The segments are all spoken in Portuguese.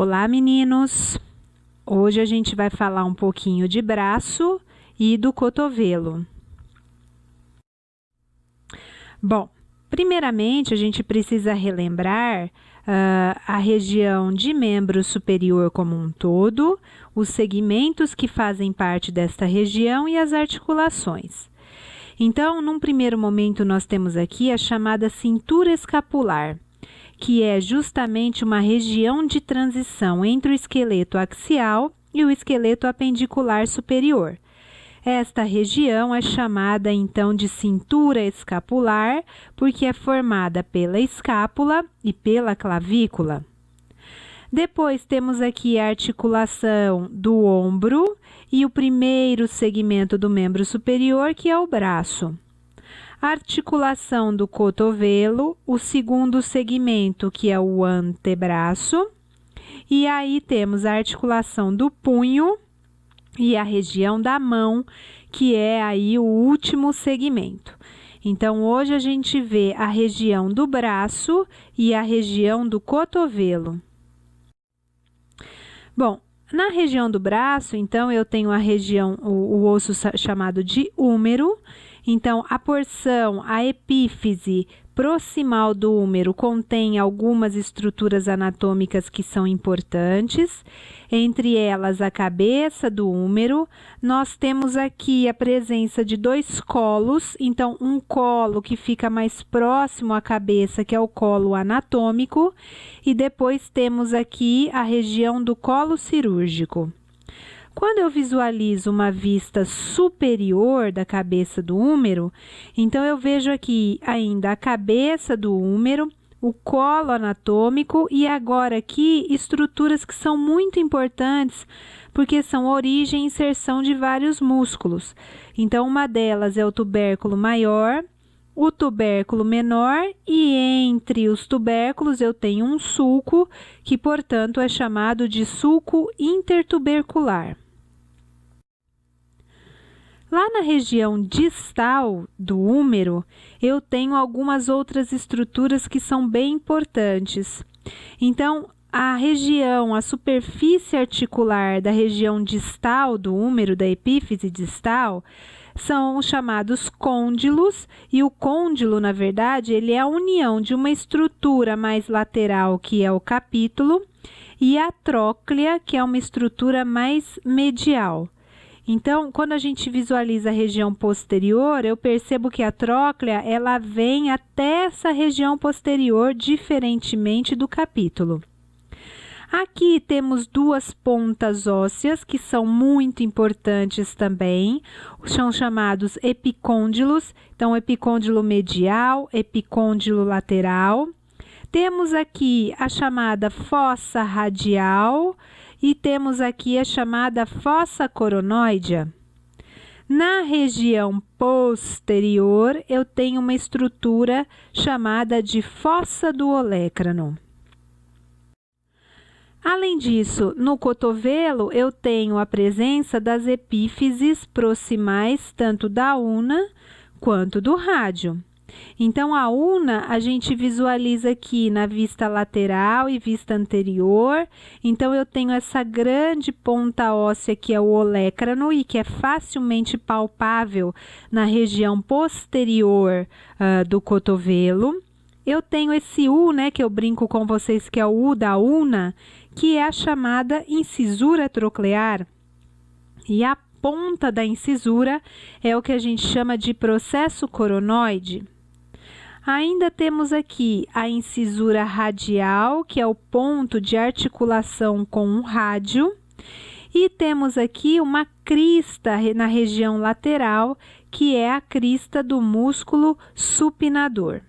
Olá, meninos! Hoje a gente vai falar um pouquinho de braço e do cotovelo. Bom, primeiramente a gente precisa relembrar a região de membro superior como um todo, os segmentos que fazem parte desta região e as articulações. Então, num primeiro momento, nós temos aqui a chamada cintura escapular, que é justamente uma região de transição entre o esqueleto axial e o esqueleto apendicular superior. Esta região é chamada então de cintura escapular, porque é formada pela escápula e pela clavícula. Depois temos aqui a articulação do ombro e o primeiro segmento do membro superior, que é o braço. A articulação do cotovelo, o segundo segmento, que é o antebraço, e aí temos a articulação do punho e a região da mão, que é aí o último segmento. Então, hoje a gente vê a região do braço e a região do cotovelo. Bom, na região do braço, então, eu tenho a região, o osso chamado de húmero. Então, a porção, a epífise proximal do húmero contém algumas estruturas anatômicas que são importantes, entre elas a cabeça do húmero. Nós temos aqui a presença de dois colos, então um colo que fica mais próximo à cabeça, que é o colo anatômico, e depois temos aqui a região do colo cirúrgico. Quando eu visualizo uma vista superior da cabeça do húmero, então eu vejo aqui ainda a cabeça do húmero, o colo anatômico e agora aqui estruturas que são muito importantes, porque são origem e inserção de vários músculos. Então, uma delas é o tubérculo maior, o tubérculo menor e entre os tubérculos eu tenho um sulco, que portanto é chamado de sulco intertubercular. Lá na região distal do húmero, eu tenho algumas outras estruturas que são bem importantes. Então, a região, a superfície articular da região distal do húmero, da epífise distal, são os chamados côndilos, e o côndilo, na verdade, ele é a união de uma estrutura mais lateral, que é o capítulo, e a tróclea, que é uma estrutura mais medial. Então, quando a gente visualiza a região posterior, eu percebo que a tróclea, ela vem até essa região posterior, diferentemente do capítulo. Aqui temos duas pontas ósseas que são muito importantes também, são chamados epicôndilos, então epicôndilo medial, epicôndilo lateral. Temos aqui a chamada fossa radial e temos aqui a chamada fossa coronoidea. Na região posterior, eu tenho uma estrutura chamada de fossa do olecrano. Além disso, no cotovelo, eu tenho a presença das epífises proximais, tanto da una quanto do rádio. Então, a una a gente visualiza aqui na vista lateral e vista anterior. Então, eu tenho essa grande ponta óssea que é o olecrano e que é facilmente palpável na região posterior do cotovelo. Eu tenho esse U, né, que eu brinco com vocês, que é o U da una, que é a chamada incisura troclear. E a ponta da incisura é o que a gente chama de processo coronoide. Ainda temos aqui a incisura radial, que é o ponto de articulação com o rádio. E temos aqui uma crista na região lateral, que é a crista do músculo supinador.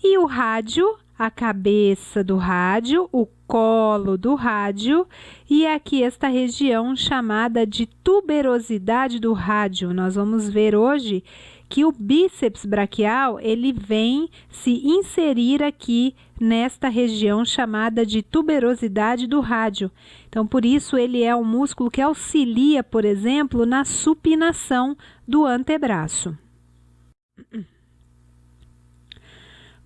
E o rádio, a cabeça do rádio, o colo do rádio e aqui esta região chamada de tuberosidade do rádio. Nós vamos ver hoje que o bíceps braquial, ele vem se inserir aqui nesta região chamada de tuberosidade do rádio. Então, por isso, ele é um músculo que auxilia, por exemplo, na supinação do antebraço.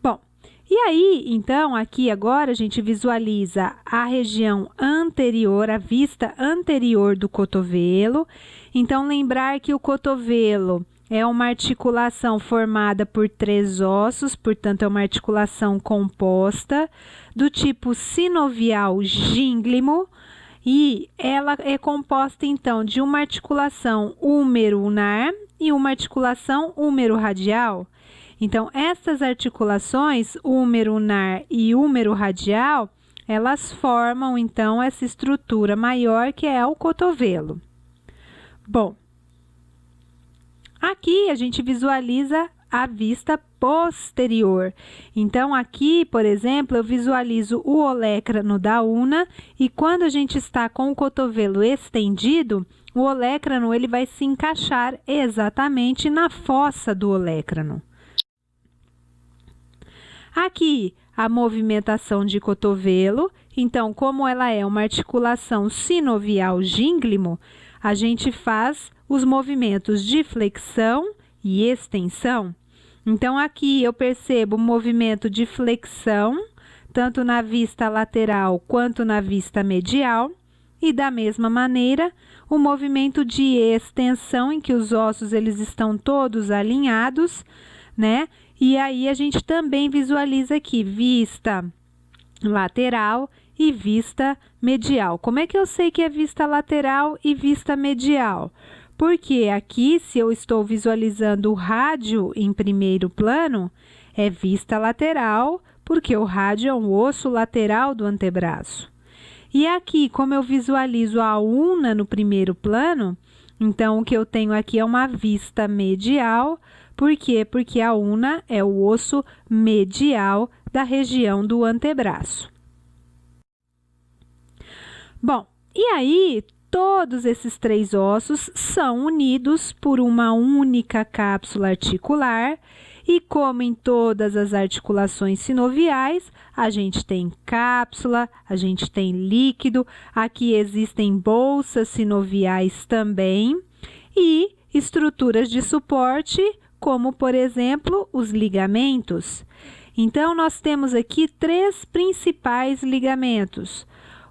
Bom, E aí, então, aqui agora a gente visualiza a região anterior, a vista anterior do cotovelo. Então, lembrar que o cotovelo é uma articulação formada por 3 ossos, portanto, é uma articulação composta do tipo sinovial gínglimo, e ela é composta, então, de uma articulação húmero-ulnar e uma articulação húmero-radial. Então, essas articulações, húmero-ulnar e húmero-radial, elas formam, então, essa estrutura maior que é o cotovelo. Bom, aqui a gente visualiza a vista posterior. Então, aqui, por exemplo, eu visualizo o olecrano da una, e quando a gente está com o cotovelo estendido, o olecrano ele vai se encaixar exatamente na fossa do olecrano. Aqui, a movimentação de cotovelo. Então, como ela é uma articulação sinovial gínglimo, a gente faz os movimentos de flexão e extensão. Então, aqui eu percebo o movimento de flexão, tanto na vista lateral quanto na vista medial. E da mesma maneira, o movimento de extensão, em que os ossos eles estão todos alinhados, né? E aí a gente também visualiza aqui vista lateral e vista medial. Como é que eu sei que é vista lateral e vista medial? Porque aqui, se eu estou visualizando o rádio em primeiro plano, é vista lateral, porque o rádio é um osso lateral do antebraço. E aqui, como eu visualizo a una no primeiro plano, então o que eu tenho aqui é uma vista medial. Por quê? Porque a una é o osso medial da região do antebraço. Bom, e aí todos esses 3 ossos são unidos por uma única cápsula articular, e como em todas as articulações sinoviais, a gente tem cápsula, a gente tem líquido, aqui existem bolsas sinoviais também, e estruturas de suporte, como, por exemplo, os ligamentos. Então, nós temos aqui 3 principais ligamentos.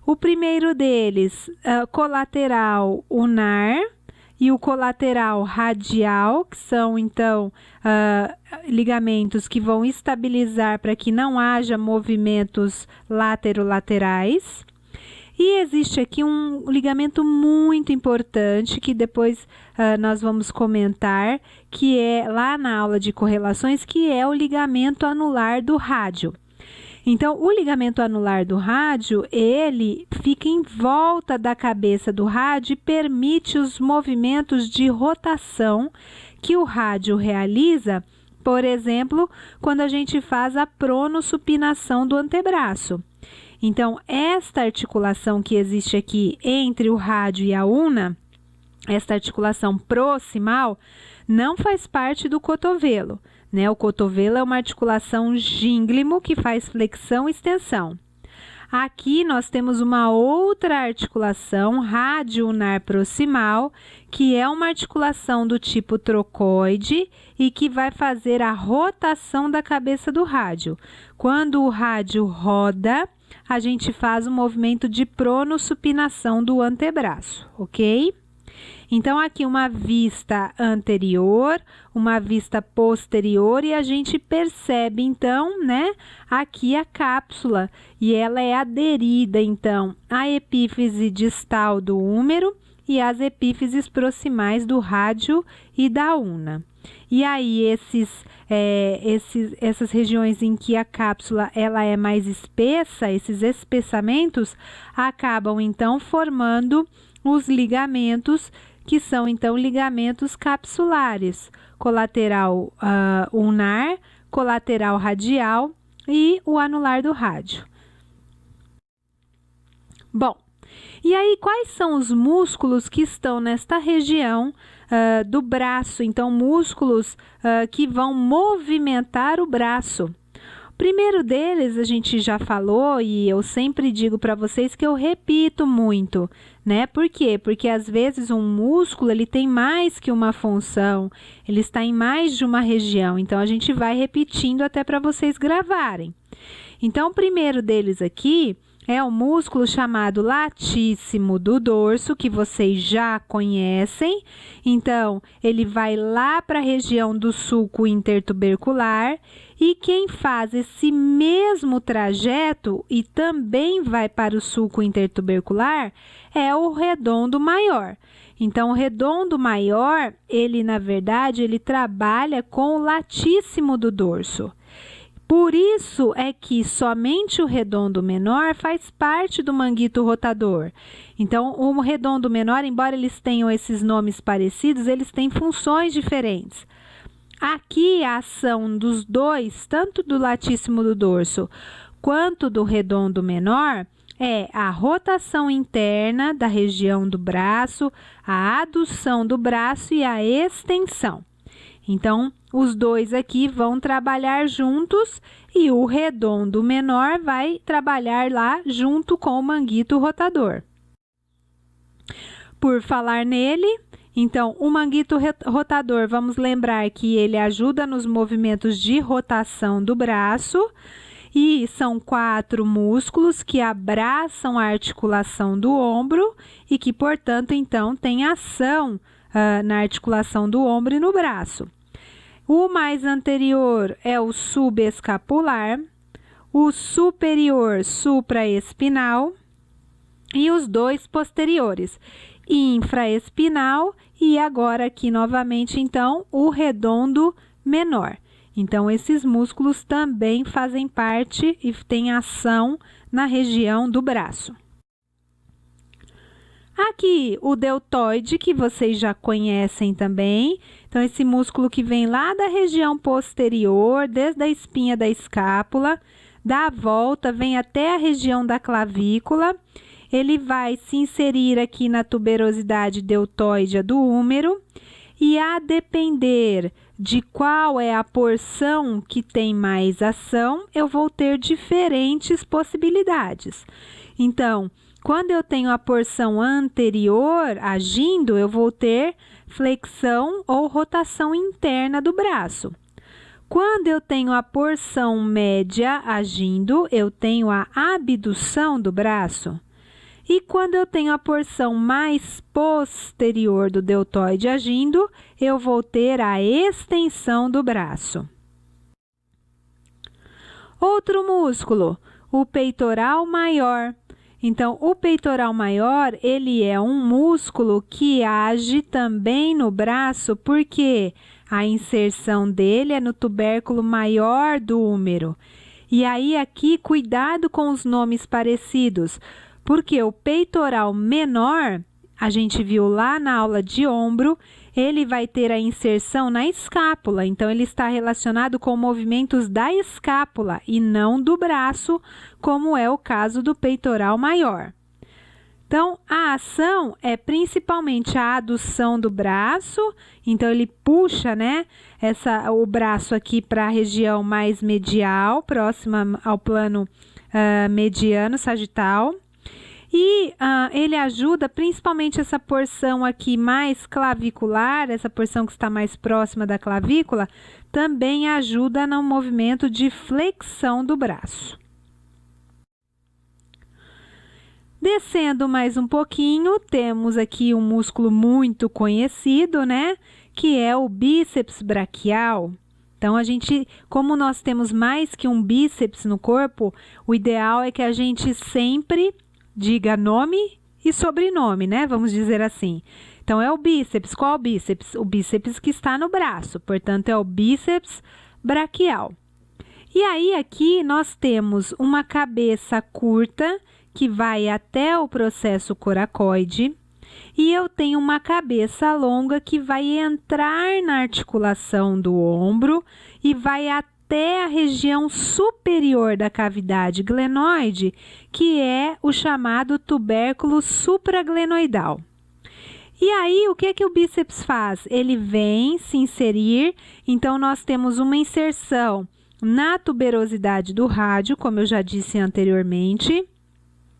O primeiro deles, colateral ulnar, e o colateral radial, que são, então, ligamentos que vão estabilizar para que não haja movimentos laterolaterais. E existe aqui um ligamento muito importante que depois nós vamos comentar, que é lá na aula de correlações, que é o ligamento anular do rádio. Então, o ligamento anular do rádio, ele fica em volta da cabeça do rádio e permite os movimentos de rotação que o rádio realiza, por exemplo, quando a gente faz a pronossupinação do antebraço. Então, esta articulação que existe aqui entre o rádio e a una, esta articulação proximal, não faz parte do cotovelo, né? O cotovelo é uma articulação gínglimo que faz flexão e extensão. Aqui nós temos uma outra articulação rádio-ulnar proximal, que é uma articulação do tipo trocoide e que vai fazer a rotação da cabeça do rádio. Quando o rádio roda, a gente faz o movimento de pronossupinação do antebraço, ok? Então, aqui uma vista anterior, uma vista posterior, e a gente percebe, então, né, aqui a cápsula, e ela é aderida, então, à epífise distal do húmero e às epífises proximais do rádio e da una. E aí, essas regiões em que a cápsula ela é mais espessa, esses espessamentos, acabam, então, formando os ligamentos, que são, então, ligamentos capsulares, colateral ulnar, colateral radial e o anular do rádio. Bom, e aí quais são os músculos que estão nesta região do braço? Então, músculos que vão movimentar o braço. O primeiro deles a gente já falou, e eu sempre digo para vocês que eu repito muito, né? Por quê? Porque às vezes um músculo ele tem mais que uma função, ele está em mais de uma região, então a gente vai repetindo até para vocês gravarem. Então, o primeiro deles aqui é o músculo chamado latíssimo do dorso, que vocês já conhecem. Então, ele vai lá para a região do sulco intertubercular, e quem faz esse mesmo trajeto e também vai para o sulco intertubercular é o redondo maior. Então, o redondo maior, ele na verdade, ele trabalha com o latíssimo do dorso. Por isso é que somente o redondo menor faz parte do manguito rotador. Então, o redondo menor, embora eles tenham esses nomes parecidos, eles têm funções diferentes. Aqui, a ação dos dois, tanto do latíssimo do dorso quanto do redondo menor, é a rotação interna da região do braço, a adução do braço e a extensão. Então, os dois aqui vão trabalhar juntos e o redondo menor vai trabalhar lá junto com o manguito rotador. Por falar nele, então, o manguito rotador, vamos lembrar que ele ajuda nos movimentos de rotação do braço e são 4 músculos que abraçam a articulação do ombro e que, portanto, então, tem ação na articulação do ombro e no braço. O mais anterior é o subescapular, o superior supraespinal e os dois posteriores, infraespinal e agora aqui novamente então o redondo menor. Então esses músculos também fazem parte e têm ação na região do braço. Aqui o deltoide, que vocês já conhecem também. Então, esse músculo que vem lá da região posterior, desde a espinha da escápula, dá a volta, vem até a região da clavícula. Ele vai se inserir aqui na tuberosidade deltoide do húmero. E a depender de qual é a porção que tem mais ação, eu vou ter diferentes possibilidades. Então, quando eu tenho a porção anterior agindo, eu vou ter flexão ou rotação interna do braço. Quando eu tenho a porção média agindo, eu tenho a abdução do braço. E quando eu tenho a porção mais posterior do deltoide agindo, eu vou ter a extensão do braço. Outro músculo, o peitoral maior. Então, o peitoral maior, ele é um músculo que age também no braço, porque a inserção dele é no tubérculo maior do húmero. E aí, aqui, cuidado com os nomes parecidos, porque o peitoral menor, a gente viu lá na aula de ombro, ele vai ter a inserção na escápula, então ele está relacionado com movimentos da escápula e não do braço, como é o caso do peitoral maior. Então, a ação é principalmente a adução do braço, então ele puxa, né, o braço aqui para a região mais medial, próxima ao plano mediano sagital. E ele ajuda principalmente essa porção aqui mais clavicular, essa porção que está mais próxima da clavícula, também ajuda no movimento de flexão do braço. Descendo mais um pouquinho, temos aqui um músculo muito conhecido, né? Que é o bíceps braquial. Então, como nós temos mais que um bíceps no corpo, o ideal é que a gente sempre diga nome e sobrenome, né? Vamos dizer assim. Então, é o bíceps. Qual bíceps? O bíceps que está no braço. Portanto, é o bíceps braquial. E aí, aqui, nós temos uma cabeça curta que vai até o processo coracoide. E eu tenho uma cabeça longa que vai entrar na articulação do ombro e vai até a região superior da cavidade glenoide, que é o chamado tubérculo supraglenoidal. E aí, o que o bíceps faz? Ele vem se inserir, então nós temos uma inserção na tuberosidade do rádio, como eu já disse anteriormente,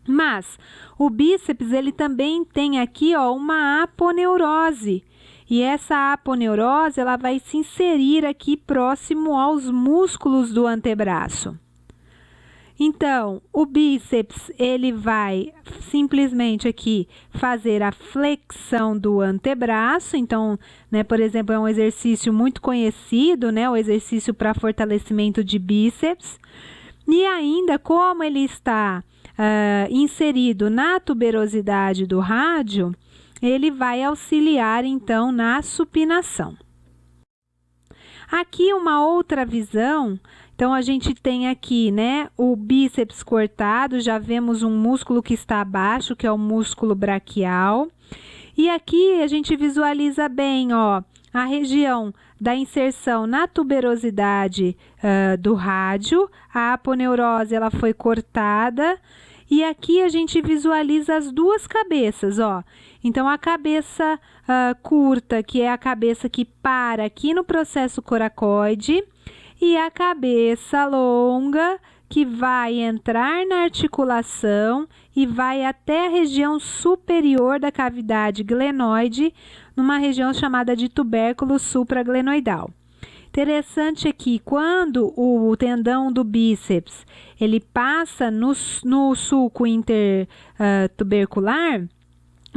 mas o bíceps ele também tem aqui uma aponeurose. E essa aponeurose ela vai se inserir aqui próximo aos músculos do antebraço. Então, o bíceps, ele vai simplesmente aqui fazer a flexão do antebraço. Então, né, por exemplo, é um exercício muito conhecido, né, o exercício para fortalecimento de bíceps. E ainda, como ele está inserido na tuberosidade do rádio, ele vai auxiliar, então, na supinação. Aqui uma outra visão. Então, a gente tem aqui, né, o bíceps cortado, já vemos um músculo que está abaixo, que é o músculo braquial. E aqui a gente visualiza bem, ó, a região da inserção na tuberosidade do rádio. A aponeurose, ela foi cortada. E aqui a gente visualiza as duas cabeças, ó. Então, a cabeça curta, que é a cabeça que para aqui no processo coracoide, e a cabeça longa, que vai entrar na articulação e vai até a região superior da cavidade glenoide, numa região chamada de tubérculo supraglenoidal. Interessante aqui, quando o tendão do bíceps ele passa no sulco intertubercular,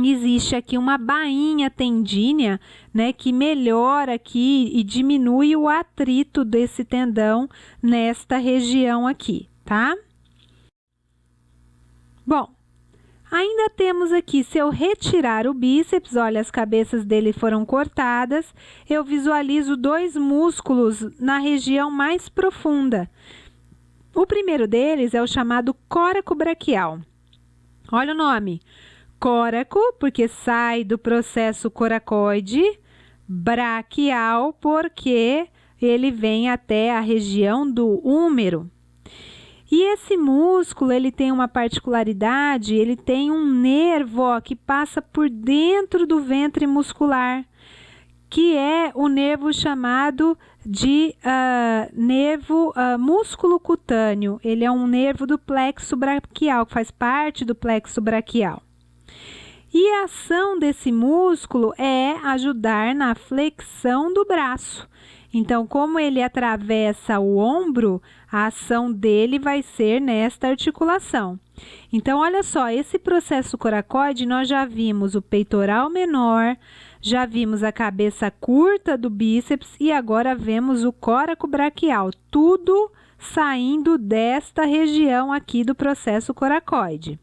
existe aqui uma bainha tendínea, né, que melhora aqui e diminui o atrito desse tendão nesta região aqui, tá? Bom, ainda temos aqui, se eu retirar o bíceps, olha, as cabeças dele foram cortadas, eu visualizo dois músculos na região mais profunda. O primeiro deles é o chamado córaco braquial. Olha o nome. Córaco, porque sai do processo coracoide, braquial, porque ele vem até a região do úmero. E esse músculo, ele tem uma particularidade, ele tem um nervo, ó, que passa por dentro do ventre muscular, que é o nervo chamado de nervo músculo cutâneo. Ele é um nervo do plexo braquial, que faz parte do plexo braquial. E a ação desse músculo é ajudar na flexão do braço. Então, como ele atravessa o ombro, a ação dele vai ser nesta articulação. Então, olha só, esse processo coracoide, nós já vimos o peitoral menor, já vimos a cabeça curta do bíceps e agora vemos o córaco braquial, tudo saindo desta região aqui do processo coracoide.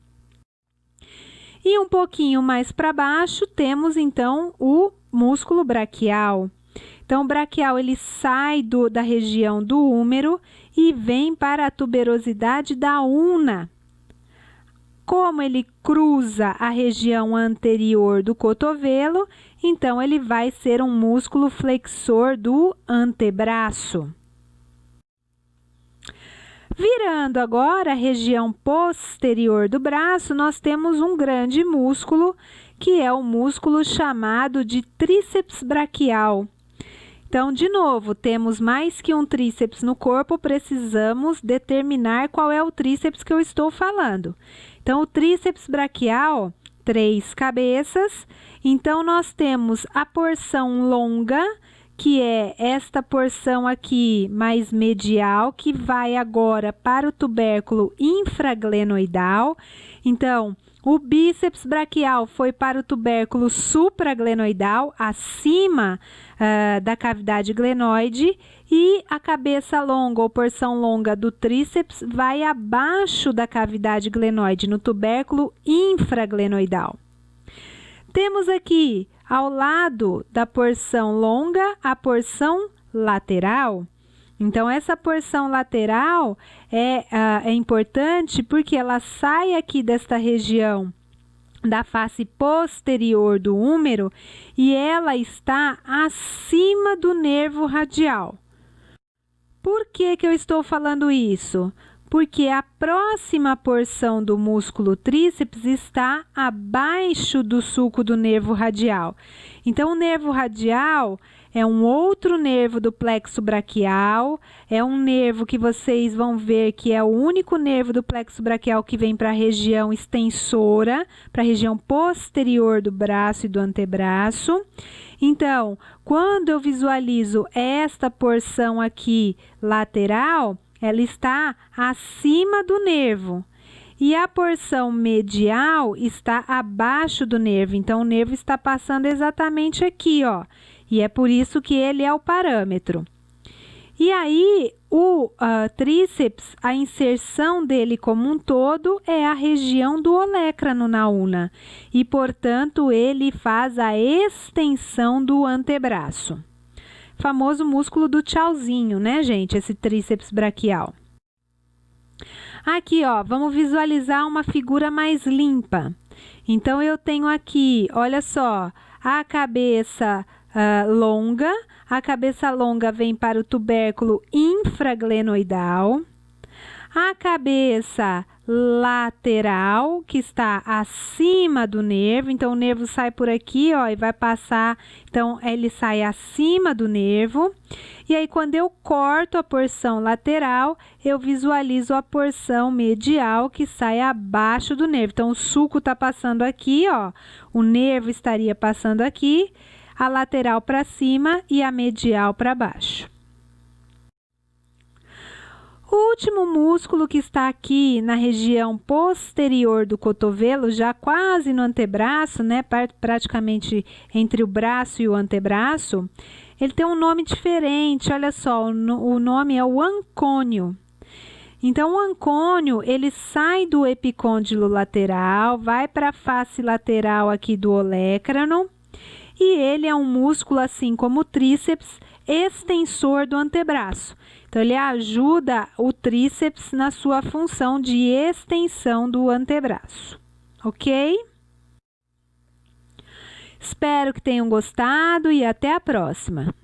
E um pouquinho mais para baixo, temos então o músculo braquial. Então, o braquial ele sai da região do úmero e vem para a tuberosidade da ulna. Como ele cruza a região anterior do cotovelo, então ele vai ser um músculo flexor do antebraço. Virando agora a região posterior do braço, nós temos um grande músculo, que é o músculo chamado de tríceps braquial. Então, de novo, temos mais que um tríceps no corpo, precisamos determinar qual é o tríceps que eu estou falando. Então, o tríceps braquial, 3 cabeças. Então, nós temos a porção longa, que é esta porção aqui mais medial, que vai agora para o tubérculo infraglenoidal. Então, o bíceps braquial foi para o tubérculo supraglenoidal, acima da cavidade glenoide, e a cabeça longa ou porção longa do tríceps vai abaixo da cavidade glenoide, no tubérculo infraglenoidal. Temos aqui, ao lado da porção longa, a porção lateral. Então, essa porção lateral é importante porque ela sai aqui desta região da face posterior do úmero e ela está acima do nervo radial. Por que que eu estou falando isso? Porque a próxima porção do músculo tríceps está abaixo do sulco do nervo radial. Então, o nervo radial é um outro nervo do plexo braquial, é um nervo que vocês vão ver que é o único nervo do plexo braquial que vem para a região extensora, para a região posterior do braço e do antebraço. Então, quando eu visualizo esta porção aqui lateral, ela está acima do nervo. E a porção medial está abaixo do nervo. Então, o nervo está passando exatamente aqui, ó. E é por isso que ele é o parâmetro. E aí, o tríceps, a inserção dele como um todo é a região do olecrano na una. E, portanto, ele faz a extensão do antebraço. Famoso músculo do tchauzinho, né, gente? Esse tríceps braquial. Aqui, ó, vamos visualizar uma figura mais limpa. Então, eu tenho aqui, olha só, a cabeça longa. A cabeça longa vem para o tubérculo infraglenoidal. A cabeça lateral, que está acima do nervo. Então, o nervo sai por aqui, ó, e vai passar. Então, ele sai acima do nervo. E aí, quando eu corto a porção lateral, eu visualizo a porção medial que sai abaixo do nervo. Então, o sulco está passando aqui, ó. O nervo estaria passando aqui, a lateral para cima e a medial para baixo. O último músculo que está aqui na região posterior do cotovelo, já quase no antebraço, né, praticamente entre o braço e o antebraço, ele tem um nome diferente, olha só, o nome é o ancônio. Então, o ancônio, ele sai do epicôndilo lateral, vai para a face lateral aqui do olecrano, e ele é um músculo, assim como o tríceps, extensor do antebraço. Então, ele ajuda o tríceps na sua função de extensão do antebraço, ok? Espero que tenham gostado e até a próxima!